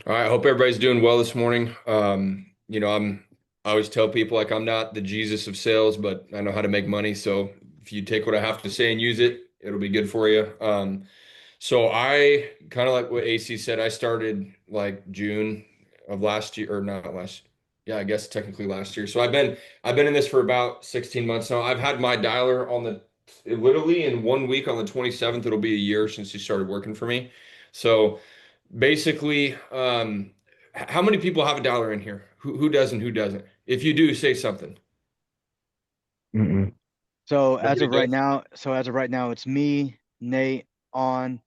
All right, I hope everybody's doing well this morning. I always tell people like I'm not the Jesus of sales, but I know how to make money. So if you take what I have to say and use it, it'll be good for you. So I kind of like what AC said, I started like June of last year, or not last, yeah, I guess technically last year. So I've been in this for about 16 months now. I've had my dialer on the literally in 1 week on the 27th, it'll be a year since he started working for me. So basically, how many people have a dollar in here? Who does and who doesn't? If you do, say something. Mm-mm. So as Nobody of right does? now, it's me, Nate, on.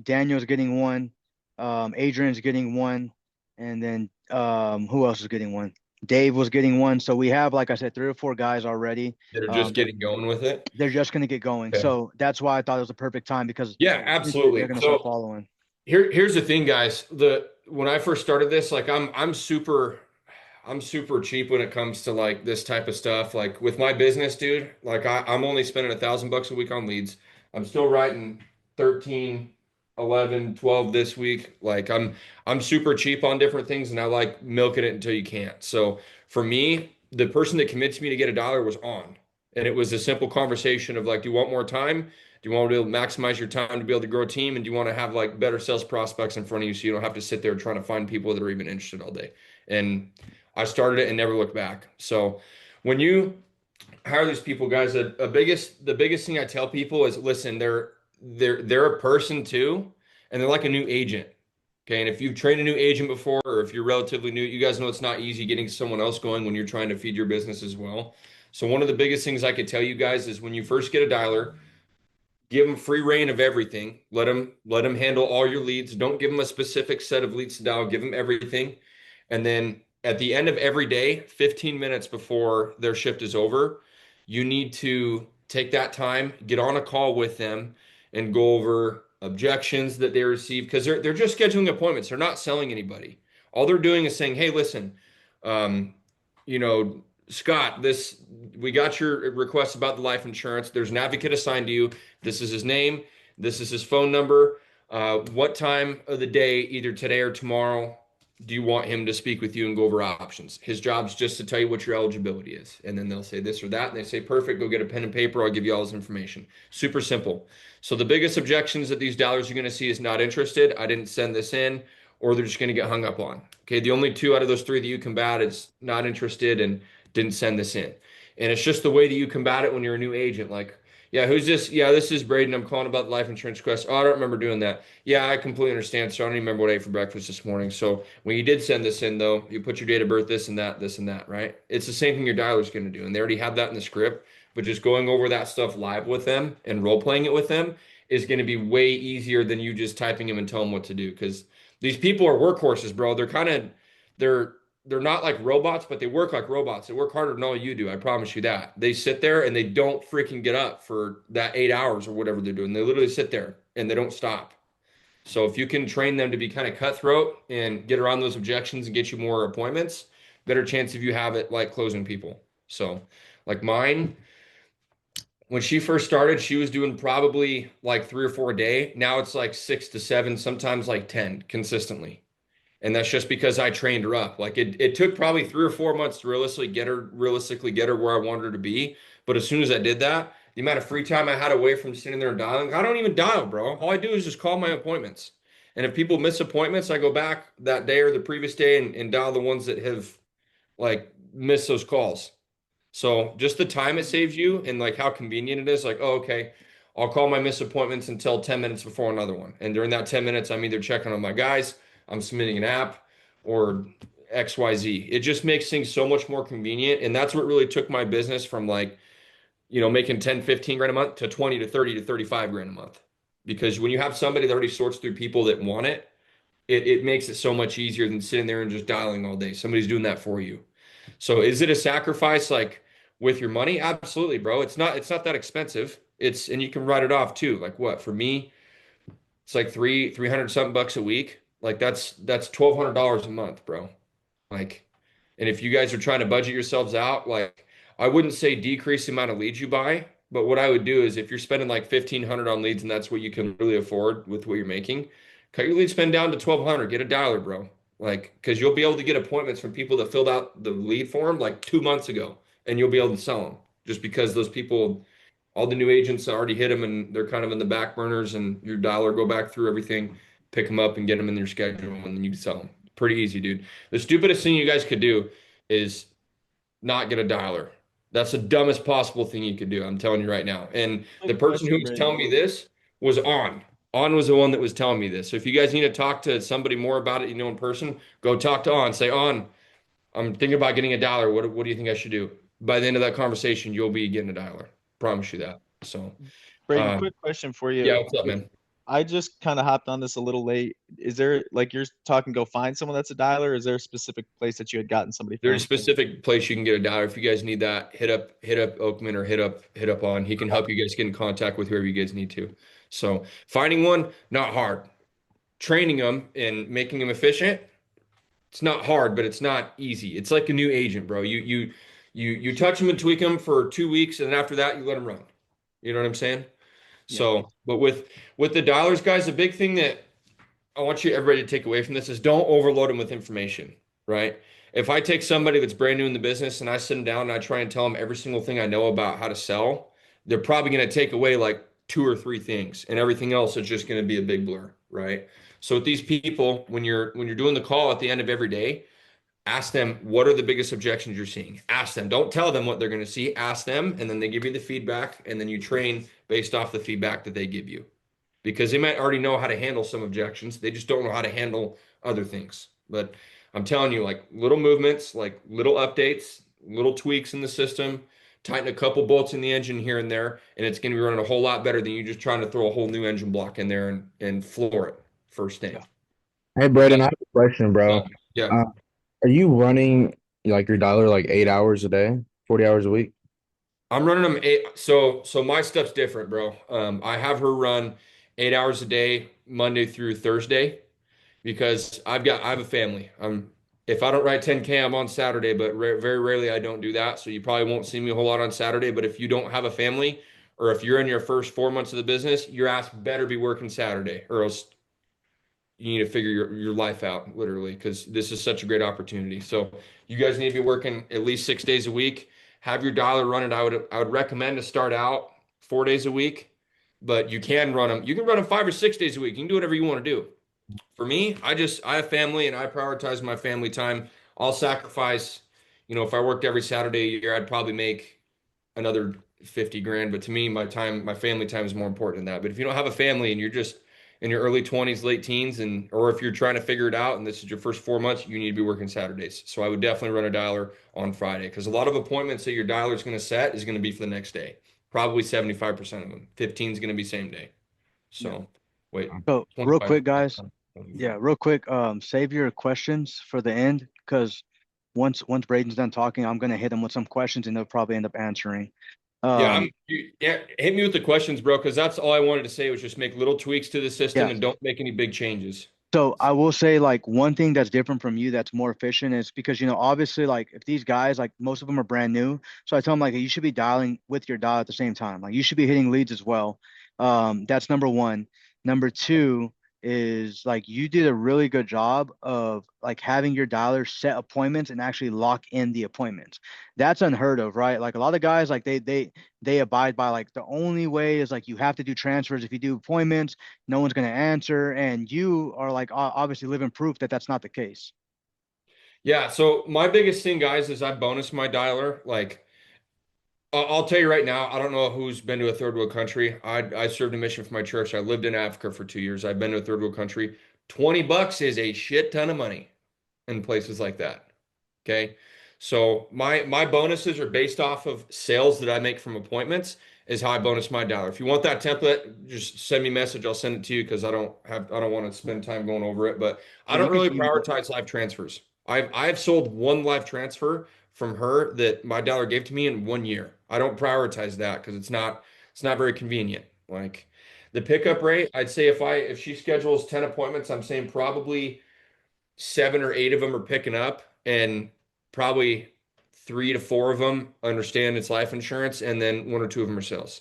Daniel's getting one. Adrian's getting one, and then who else is getting one? Dave was getting one. So we have, like I said, three or four guys already. That are just getting going with it? They're just gonna get going. Okay. So that's why I thought it was a perfect time because Yeah, eventually they're absolutely. gonna start So following. here's the thing, guys. The when I first started this, like I'm super cheap when it comes to like this type of stuff. Like with my business, dude, like I'm only spending $1,000 a week on leads. I'm still writing 13, 11, 12 this week. Like I'm super cheap on different things and I like milking it until you can't. So for me, the person that convinced me to get a dollar was on. And it was a simple conversation of like, do you want more time? Do you want to be able to maximize your time to be able to grow a team? And do you want to have like better sales prospects in front of you so you don't have to sit there trying to find people that are even interested all day? And I started it and never looked back. So when you hire these people, guys, the biggest thing I tell people is listen, they're a person too, and they're like a new agent. Okay. And if you've trained a new agent before, or if you're relatively new, you guys know it's not easy getting someone else going when you're trying to feed your business as well. So one of the biggest things I could tell you guys is when you first get a dialer, give them free reign of everything. Let them handle all your leads. Don't give them a specific set of leads to dial. Give them everything. And then at the end of every day, 15 minutes before their shift is over, you need to take that time, get on a call with them and go over objections that they receive because they're just scheduling appointments. They're not selling anybody. All they're doing is saying, "Hey, listen, um, you know, Scott, this we got your request about the life insurance. There's an advocate assigned to you. This is his name. This is his phone number. What time of the day, either today or tomorrow, do you want him to speak with you and go over options? His job's just to tell you what your eligibility is. And then they'll say this or that. And they say, perfect, go get a pen and paper. I'll give you all this information. Super simple. So the biggest objections that these dollars are going to see is not interested. I didn't send this in, or they're just going to get hung up on. Okay. The only two out of those three that you combat is not interested and didn't send this in. And it's just the way that you combat it when you're a new agent. Like, yeah, who's this? Yeah, this is Braden. I'm calling about the life insurance quest. Oh, I don't remember doing that. Yeah, I completely understand. So I don't even remember what I ate for breakfast this morning. So when you did send this in, though, you put your date of birth, this and that, right? It's the same thing your dialer's going to do. And they already have that in the script. But just going over that stuff live with them and role playing it with them is going to be way easier than you just typing them and telling them what to do. Because these people are workhorses, bro. They're they're not like robots, but they work like robots. They work harder than all you do. I promise you that. They sit there and they don't freaking get up for that 8 hours or whatever they're doing. They literally sit there and they don't stop. So if you can train them to be kind of cutthroat and get around those objections and get you more appointments, better chance of you have it like closing people. So like mine, when she first started, she was doing probably like 3 or 4 a day. Now it's like 6 to 7, sometimes like 10 consistently. And that's just because I trained her up. Like it took probably 3 or 4 months to realistically get her where I wanted her to be. But as soon as I did that, the amount of free time I had away from sitting there and dialing, I don't even dial, bro. All I do is just call my appointments. And if people miss appointments, I go back that day or the previous day and dial the ones that have like missed those calls. So just the time it saves you and like how convenient it is, like, oh, okay, I'll call my missed appointments until 10 minutes before another one. And during that 10 minutes, I'm either checking on my guys, I'm submitting an app, or XYZ. It just makes things so much more convenient. And that's what really took my business from like, making 10, 15 grand a month to 20 to 30 to 35 grand a month. Because when you have somebody that already sorts through people that want it, it makes it so much easier than sitting there and just dialing all day. Somebody's doing that for you. So is it a sacrifice like with your money? Absolutely, bro. It's not that expensive. And you can write it off too. Like what? For me, it's like 300 something bucks a week. Like that's $1,200 a month, bro. Like, and if you guys are trying to budget yourselves out, like I wouldn't say decrease the amount of leads you buy. But what I would do is if you're spending like 1,500 on leads and that's what you can really afford with what you're making, cut your lead spend down to 1,200. Get a dialer, bro. Like, because you'll be able to get appointments from people that filled out the lead form like 2 months ago, and you'll be able to sell them just because those people, all the new agents already hit them and they're kind of in the back burners, and your dialer go back through everything, pick them up, and get them in their schedule, and then you can sell them. Pretty easy, dude. The stupidest thing you guys could do is not get a dialer. That's the dumbest possible thing you could do. I'm telling you right now. And the Quick person who question, was Braden. telling me this was on. On was the one that was telling me this. So if you guys need to talk to somebody more about it, in person, go talk to On. Say, On, I'm thinking about getting a dialer. What do you think I should do? By the end of that conversation, you'll be getting a dialer. Promise you that. So, Braden, um, quick question for yeah, you. what's up, man? I just kind of hopped on this a little late. Is there like you're talking go find someone that's a dialer? Or is there a specific place that you had gotten somebody There's a from? specific place you can get a dialer. If you guys need that, hit up Oakman or hit up On. He can help you guys get in contact with whoever you guys need to. So finding one, not hard. Training them and making them efficient, it's not hard, but it's not easy. It's like a new agent, bro. You touch them and tweak them for 2 weeks, and then after that, you let them run. You know what I'm saying? Yeah. So, but with the dollars, guys, the big thing that I want you everybody to take away from this is don't overload them with information, right? If I take somebody that's brand new in the business and I sit them down and I try and tell them every single thing I know about how to sell, they're probably going to take away like two or three things, and everything else is just going to be a big blur, right? So with these people, when you're doing the call at the end of every day, ask them what are the biggest objections you're seeing. Ask them. Don't tell them what they're going to see. Ask them, and then they give you the feedback, and then you train based off the feedback that they give you because they might already know how to handle some objections. They just don't know how to handle other things. But I'm telling you, like little movements, like little updates, little tweaks in the system, tighten a couple bolts in the engine here and there, and it's going to be running a whole lot better than you just trying to throw a whole new engine block in there and floor it first day. Yeah. Hey, Braden, I have a question, bro. Yeah. Uh, are you running like your dialer like 8 hours a day, 40 hours a week? I'm running them eight. So my stuff's different, bro. I have her run 8 hours a day, Monday through Thursday, because I have a family. If I don't ride 10K, I'm on Saturday, but very rarely I don't do that. So you probably won't see me a whole lot on Saturday. But if you don't have a family, or if you're in your first 4 months of the business, your ass better be working Saturday, or else you need to figure your life out, literally, because this is such a great opportunity. So you guys need to be working at least 6 days a week. Have your dialer run it. I would recommend to start out 4 days a week, but you can run them. You can run them 5 or 6 days a week. You can do whatever you want to do. For me, I have family and I prioritize my family time. I'll sacrifice, if I worked every Saturday a year, I'd probably make another 50 grand. But to me, my family time is more important than that. But if you don't have a family and you're just in your early 20s, late teens, or if you're trying to figure it out and this is your first 4 months, you need to be working Saturdays. So I would definitely run a dialer on Friday because a lot of appointments that your dialer is going to set is going to be for the next day. Probably 75% of them. 15 is going to be same day. Yeah. So wait, So real 25. quick, guys. Yeah, real quick. Save your questions for the end because once Braden's done talking, I'm gonna hit him with some questions and they'll probably end up answering. Yeah, Um, yeah, hit me with the questions, bro, because that's all I wanted to say was just make little tweaks to the system yeah. and don't make any big changes. So I will say like one thing that's different from you that's more efficient is because obviously like if these guys like most of them are brand new, so I tell them like you should be dialing with your dial at the same time. Like you should be hitting leads as well. That's number one. Number two is like you did a really good job of like having your dialer set appointments and actually lock in the appointments. That's unheard of, right? Like a lot of guys like they abide by like the only way is like you have to do transfers if you do appointments no one's going to answer and you are like obviously living proof that that's not the case. Yeah, so my biggest thing, guys, is I bonus my dialer. Like, I'll tell you right now, I don't know who's been to a third world country. I served a mission for my church. I lived in Africa for 2 years. I've been to a third world country. $20 is a shit ton of money in places like that. Okay. So my bonuses are based off of sales that I make from appointments is how I bonus my dollar. If you want that template, just send me a message. I'll send it to you because I don't want to spend time going over it. But I Yeah, you don't can really send me both. prioritize live transfers. I've sold one live transfer from her that my dollar gave to me in 1 year. I don't prioritize that because it's not very convenient. Like the pickup rate, I'd say if she schedules 10 appointments, I'm saying probably 7 or 8 of them are picking up, and probably 3 to 4 of them understand it's life insurance, and then 1 or 2 of them are sales.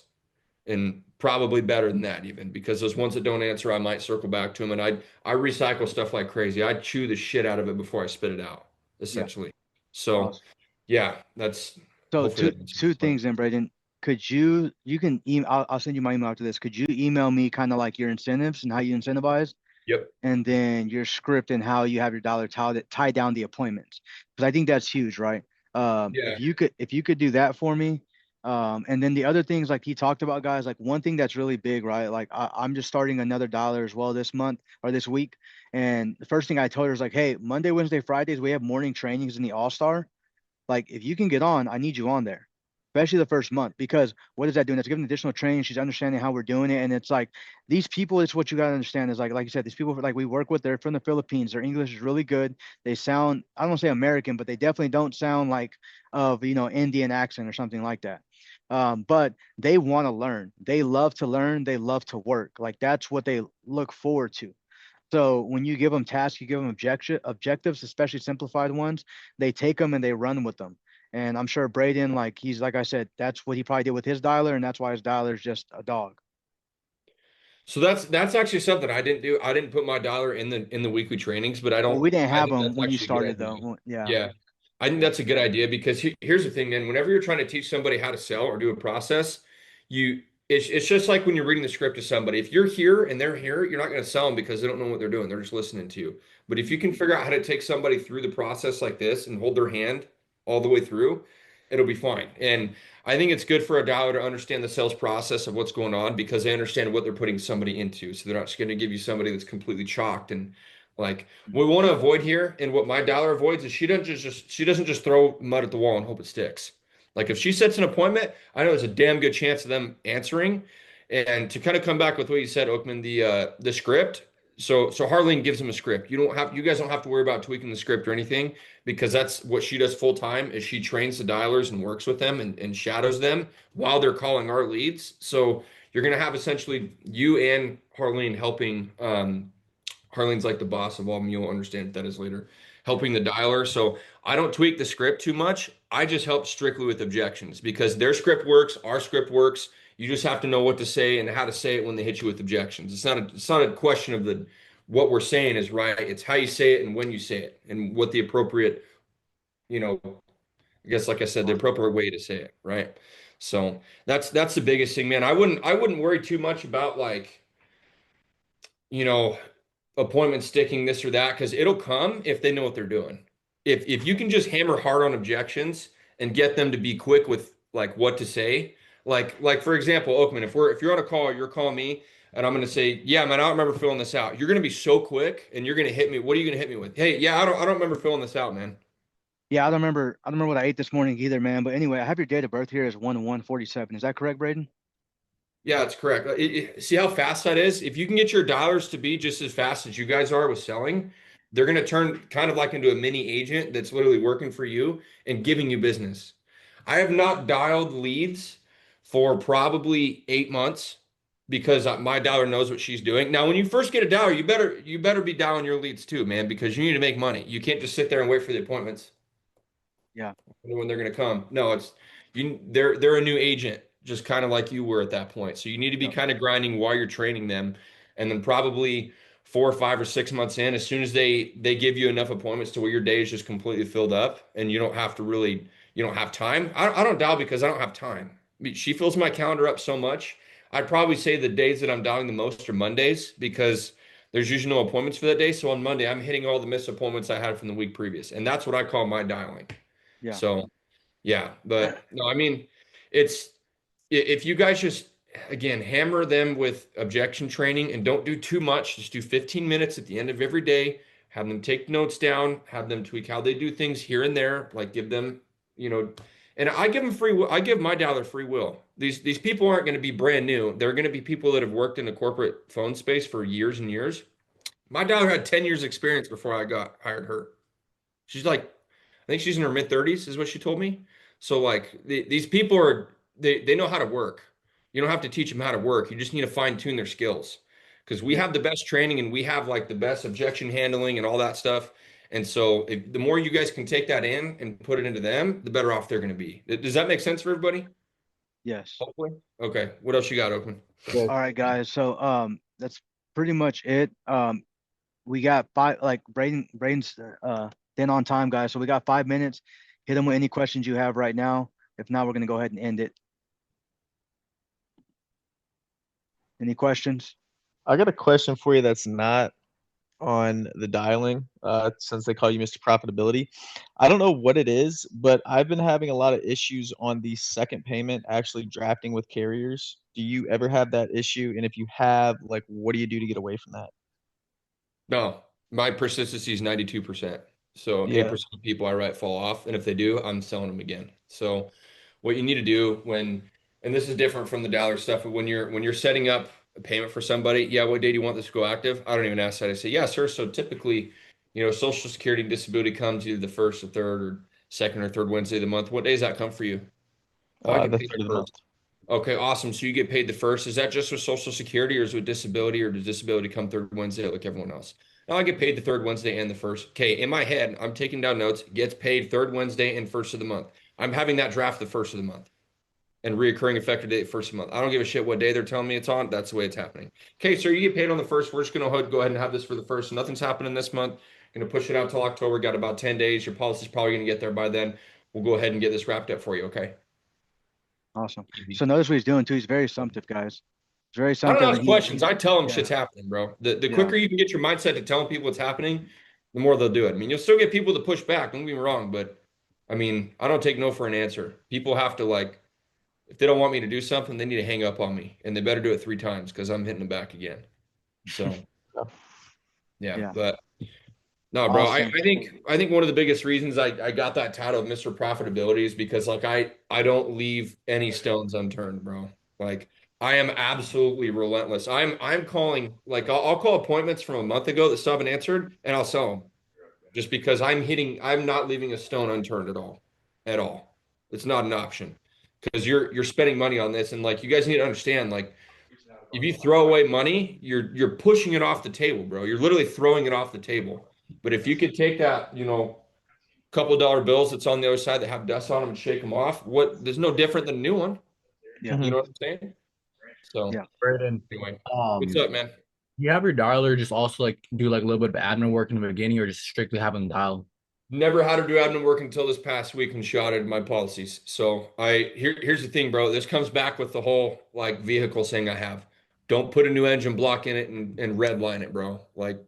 And probably better than that even, because those ones that don't answer, I might circle back to them, and I recycle stuff like crazy. I chew the shit out of it before I spit it out, Yeah. essentially. So Awesome. yeah, that's So hopefully two that answers two the question. things then, Braden. Could you can email, I'll send you my email after this. Could you email me kind of like your incentives and how you incentivize, Yep. and then your script and how you have your dollar tie down the appointments? Because I think that's huge, right? Yeah. If you could do that for me, and then the other things like he talked about, guys, like one thing that's really big, right? Like I'm just starting another dollar as well this month or this week, and the first thing I told her is like, hey, Monday, Wednesday, Fridays we have morning trainings in the All Star. Like if you can get on, I need you on there, especially the first month, because what is that doing? That's giving additional training. She's understanding how we're doing it, and it's like these people. It's what you gotta understand is like you said, these people like we work with, they're from the Philippines. Their English is really good. They sound, I don't wanna say American, but they definitely don't sound like of Indian accent or something like that. But they want to learn. They love to learn. They love to work. Like that's what they look forward to. So when you give them tasks, you give them objectives, especially simplified ones, they take them and they run with them. And I'm sure Braden, like he's like I said, that's what he probably did with his dialer, and that's why his dialer is just a dog. So that's actually something I didn't do. I didn't put my dollar in the weekly trainings, but Well, we didn't I have think them that's when you actually a good started idea. though. Yeah, Yeah. I think that's a good idea because here's the thing, man. Whenever you're trying to teach somebody how to sell or do a process, it's just like when you're reading the script to somebody. If you're here and they're here, you're not going to sell them because they don't know what they're doing. They're just listening to you. But if you can figure out how to take somebody through the process like this and hold their hand all the way through, it'll be fine. And I think it's good for a dialer to understand the sales process of what's going on because they understand what they're putting somebody into. So they're not just going to give you somebody that's completely chalked. And like what we want to avoid here, and what my dialer avoids, is she doesn't just throw mud at the wall and hope it sticks. Like if she sets an appointment, I know there's a damn good chance of them answering. And to kind of come back with what you said, Oakman, the script. So Harleen gives them a script. You guys don't have to worry about tweaking the script or anything because that's what she does full time is she trains the dialers and works with them and shadows them while they're calling our leads. So you're gonna have essentially you and Harleen helping. Harleen's like the boss of all of them. You'll understand what that is later. Helping the dialer. So I don't tweak the script too much. I just help strictly with objections because their script works, our script works. You just have to know what to say and how to say it when they hit you with objections. It's not a question of the what we're saying is right. It's how you say it and when you say it and what the appropriate, you know, I guess like I said, the appropriate way to say it, right? So that's the biggest thing, man. I wouldn't worry too much about like, you know, appointment sticking this or that because it'll come if they know what they're doing. If you can just hammer hard on objections and get them to be quick with like what to say, like for example, Oakman, if you're on a call, you're calling me and I'm gonna say, yeah, man, I don't remember filling this out. You're gonna be so quick and you're gonna hit me. What are you gonna hit me with? Hey, yeah, I don't remember filling this out, man. yeah. I don't remember what I ate this morning either, man. But anyway, I have your date of birth here as 1/1/47. Is that correct, Braden? Yeah, it's correct. See how fast that is? If you can get your dollars to be just as fast as you guys are with selling, they're going to turn kind of like into a mini agent that's literally working for you and giving you business. I have not dialed leads for probably 8 months because my dollar knows what she's doing. Now, when you first get a dollar, you better be dialing your leads too, man, because you need to make money. You can't just sit there and wait for the appointments Yeah. when they're going to come. No, they're a new agent, just kind of like you were at that point. So you need to be Yep. kind of grinding while you're training them, and then probably 4 or 5 or 6 months in, as soon as they give you enough appointments to where your day is just completely filled up, and you don't have time. I don't dial because I don't have time. I mean, she fills my calendar up so much. I'd probably say the days that I'm dialing the most are Mondays because there's usually no appointments for that day. So on Monday, I'm hitting all the missed appointments I had from the week previous, and that's what I call my dialing. Yeah. So yeah, but no, I mean, it's if you guys just again hammer them with objection training and don't do too much, just do 15 minutes at the end of every day, have them take notes down, have them tweak how they do things here and there, like give them, you know, and I give them free will. I give my dollar free will. These people aren't going to be brand new. They're going to be people that have worked in the corporate phone space for years and years. My dollar had 10 years experience before I got hired her. She's like, I think she's in her mid 30s, is what she told me. So like these people they know how to work. You don't have to teach them how to work. You just need to fine tune their skills because we Yeah. have the best training and we have like the best objection handling and all that stuff. And so the more you guys can take that in and put it into them, the better off they're going to be. Does that make sense for everybody? Yes. Hopefully. Okay. What else you got open? Yeah. All right, guys. So that's pretty much it. We got five, like Braden's then on time, guys. So we got 5 minutes. Hit them with any questions you have right now. If not, we're gonna go ahead and end it. Any questions? I got a question for you that's not on the dialing, since they call you Mr. Profitability. I don't know what it is, but I've been having a lot of issues on the second payment actually drafting with carriers. Do you ever have that issue? And if you have, like, what do you do to get away from that? No, my persistency is 92%. So Yeah. 8% of people I write fall off. And if they do, I'm selling them again. So what you need to do and this is different from the dollar stuff, but when you're setting up a payment for somebody, yeah, what day do you want this to go active? I don't even ask that. I say, yeah, sir. So typically, Social Security and disability comes either the first or third or second or third Wednesday of the month. What days that come for you? Oh, I get The paid third the of the month. first. Okay, awesome. So you get paid the first. Is that just with Social Security or is it with disability or does disability come third Wednesday like everyone else? No, I get paid the third Wednesday and the first. Okay, in my head, I'm taking down notes. Gets paid third Wednesday and first of the month. I'm having that draft the first of the month and reoccurring effective date first of the month. I don't give a shit what day they're telling me it's on. That's the way it's happening. Okay, so you get paid on the first. We're just going to go ahead and have this for the first. Nothing's happening this month. Going to push it out till October. Got about 10 days. Your policy's probably going to get there by then. We'll go ahead and get this wrapped up for you. Okay. Awesome. Easy. So notice what he's doing too. He's very assumptive, guys. He's very I don't assumptive. ask questions. I tell them Yeah. shit's happening, bro. The Yeah. quicker you can get your mindset to telling people what's happening, the more they'll do it. I mean, you'll still get people to push back. Don't get me wrong, but I mean, I don't take no for an answer. People have to if they don't want me to do something, they need to hang up on me, and they better do it 3 times because I'm hitting them back again. So, yeah, Yeah. but no, bro. I, Awesome. I think I think one of the biggest reasons I got that title of Mr. Profitability is because I don't leave any stones unturned, bro. Like I am absolutely relentless. I'm calling I'll call appointments from a month ago that still haven't answered, and I'll sell them just because I'm not leaving a stone unturned at all, at all. It's not an option because you're spending money on this, and like you guys need to understand, like if you throw away money, you're pushing it off the table, bro. You're literally throwing it off the table. But if you could take that, couple of dollar bills that's on the other side that have dust on them and shake them off, there's no different than a new one. Yeah. You know what I'm saying? So Yeah. Braden, anyway, what's up, man? you have your dialer just also like do like a little bit of admin work in the beginning or just strictly have them dial? Never had to do admin work until this past week when she audited my policies. So here's the thing, bro. This comes back with the whole like vehicle thing I have. Don't put a new engine block in it and red line it, bro. Like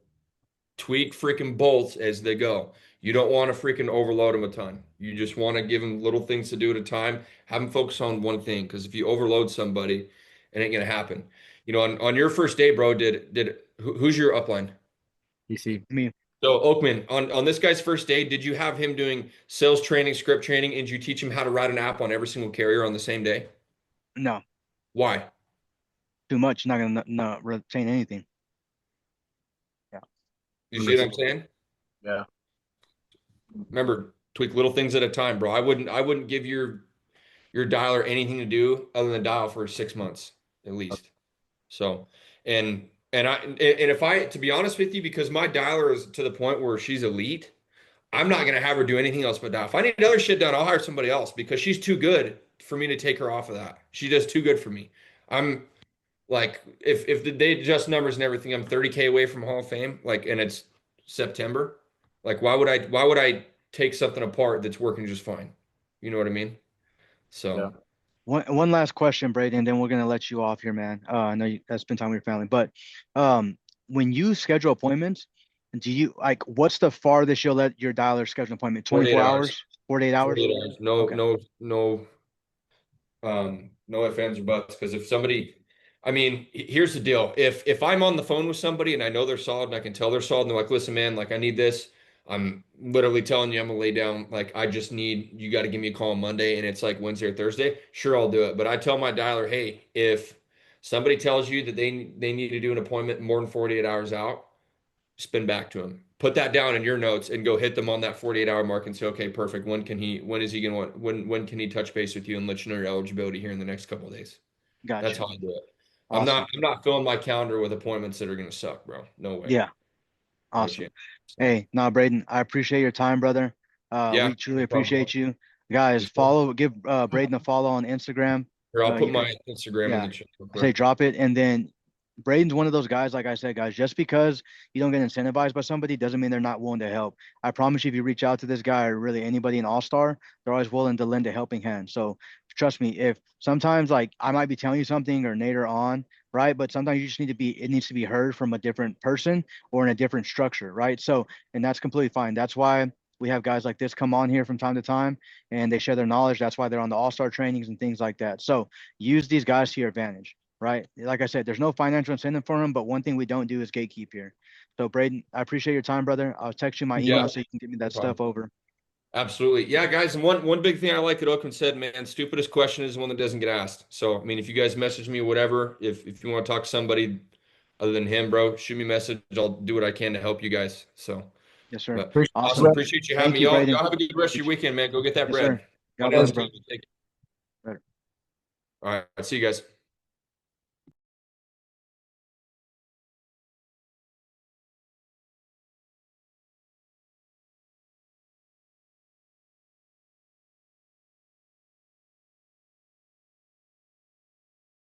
tweak freaking bolts as they go. You don't want to freaking overload them a ton. You just want to give them little things to do at a time. Have them focus on one thing because if you overload somebody, it ain't gonna happen. On your first day, bro, who's your upline? You see, Me. So Oakman, on this guy's first day, did you have him doing sales training, script training, and did you teach him how to write an app on every single carrier on the same day? No. Why? Too much. Not gonna not retain anything. Yeah. You see what I'm saying? yeah. Remember, tweak little things at a time, bro. I wouldn't give your dialer anything to do other than dial for 6 months at least. So, and if I, to be honest with you, because my dialer is to the point where she's elite, I'm not gonna have her do anything else but dial. If I need other shit done, I'll hire somebody else because she's too good for me to take her off of that. She does too good for me. I'm like, if they adjust numbers and everything, I'm 30K away from Hall of Fame, and it's September. Like, why would I take something apart that's working just fine? You know what I mean? So. Yeah. One last question, Braden, then we're gonna let you off here, man. I know you gotta spend time with your family, but when you schedule appointments, do you like what's the farthest you'll let your dialer schedule an appointment? 48 24 hours. hours? 48 hours? 48 hours. No, Okay. no ifs, ands, or buts. Because if somebody, I mean, here's the deal. If I'm on the phone with somebody and I know they're solid and I can tell they're solid, and they're like, listen, man, like I need this. I'm literally telling you I'm gonna lay down. Like I just need you got to give me a call on Monday, and it's like Wednesday or Thursday. Sure, I'll do it. But I tell my dialer, hey, if somebody tells you that they need to do an appointment more than 48 hours out, spin back to him. Put that down in your notes and go hit them on that 48-hour mark and say, okay, perfect. When is he gonna want when can he touch base with you and let you know your eligibility here in the next couple of days? Gotcha. That's how I do it. Awesome. I'm not filling my calendar with appointments that are gonna suck, bro. No way. Yeah. Awesome. chance. So, Hey, no, Braden, I appreciate your time, brother. yeah, We truly no problem. appreciate you. Guys, give Braden a follow on Instagram. Here, I'll put You my guys, Instagram in yeah, the chat real I say quick. drop it, and then Braden's one of those guys, like I said, guys, just because you don't get incentivized by somebody doesn't mean they're not willing to help. I promise you, if you reach out to this guy or really anybody in All Star, they're always willing to lend a helping hand. So trust me, if sometimes like I might be telling you something or Nader on, right? But sometimes you just need to be, it needs to be heard from a different person or in a different structure, right? So, and that's completely fine. That's why we have guys like this come on here from time to time and they share their knowledge. That's why they're on the All Star trainings and things like that. So use these guys to your advantage, right? Like I said, there's no financial incentive for them, but one thing we don't do is gatekeep here. So Braden, I appreciate your time, brother. I'll text you my Yeah, email so you can give me no that problem. stuff over. Absolutely. Yeah, guys, and one big thing I like that Oakland said, man, stupidest question is the one that doesn't get asked. So, I mean, if you guys message me, whatever, if you want to talk to somebody other than him, bro, shoot me a message. I'll do what I can to help you guys. So, Yes, sir. but Appreciate awesome. Awesome. Appreciate you having Thank me. you, Y'all Braden. have a good rest of your weekend, man. Go get that Yes, sir. bread. God Finance bless, bro. Tuesday. Take- Later. All right. See you guys.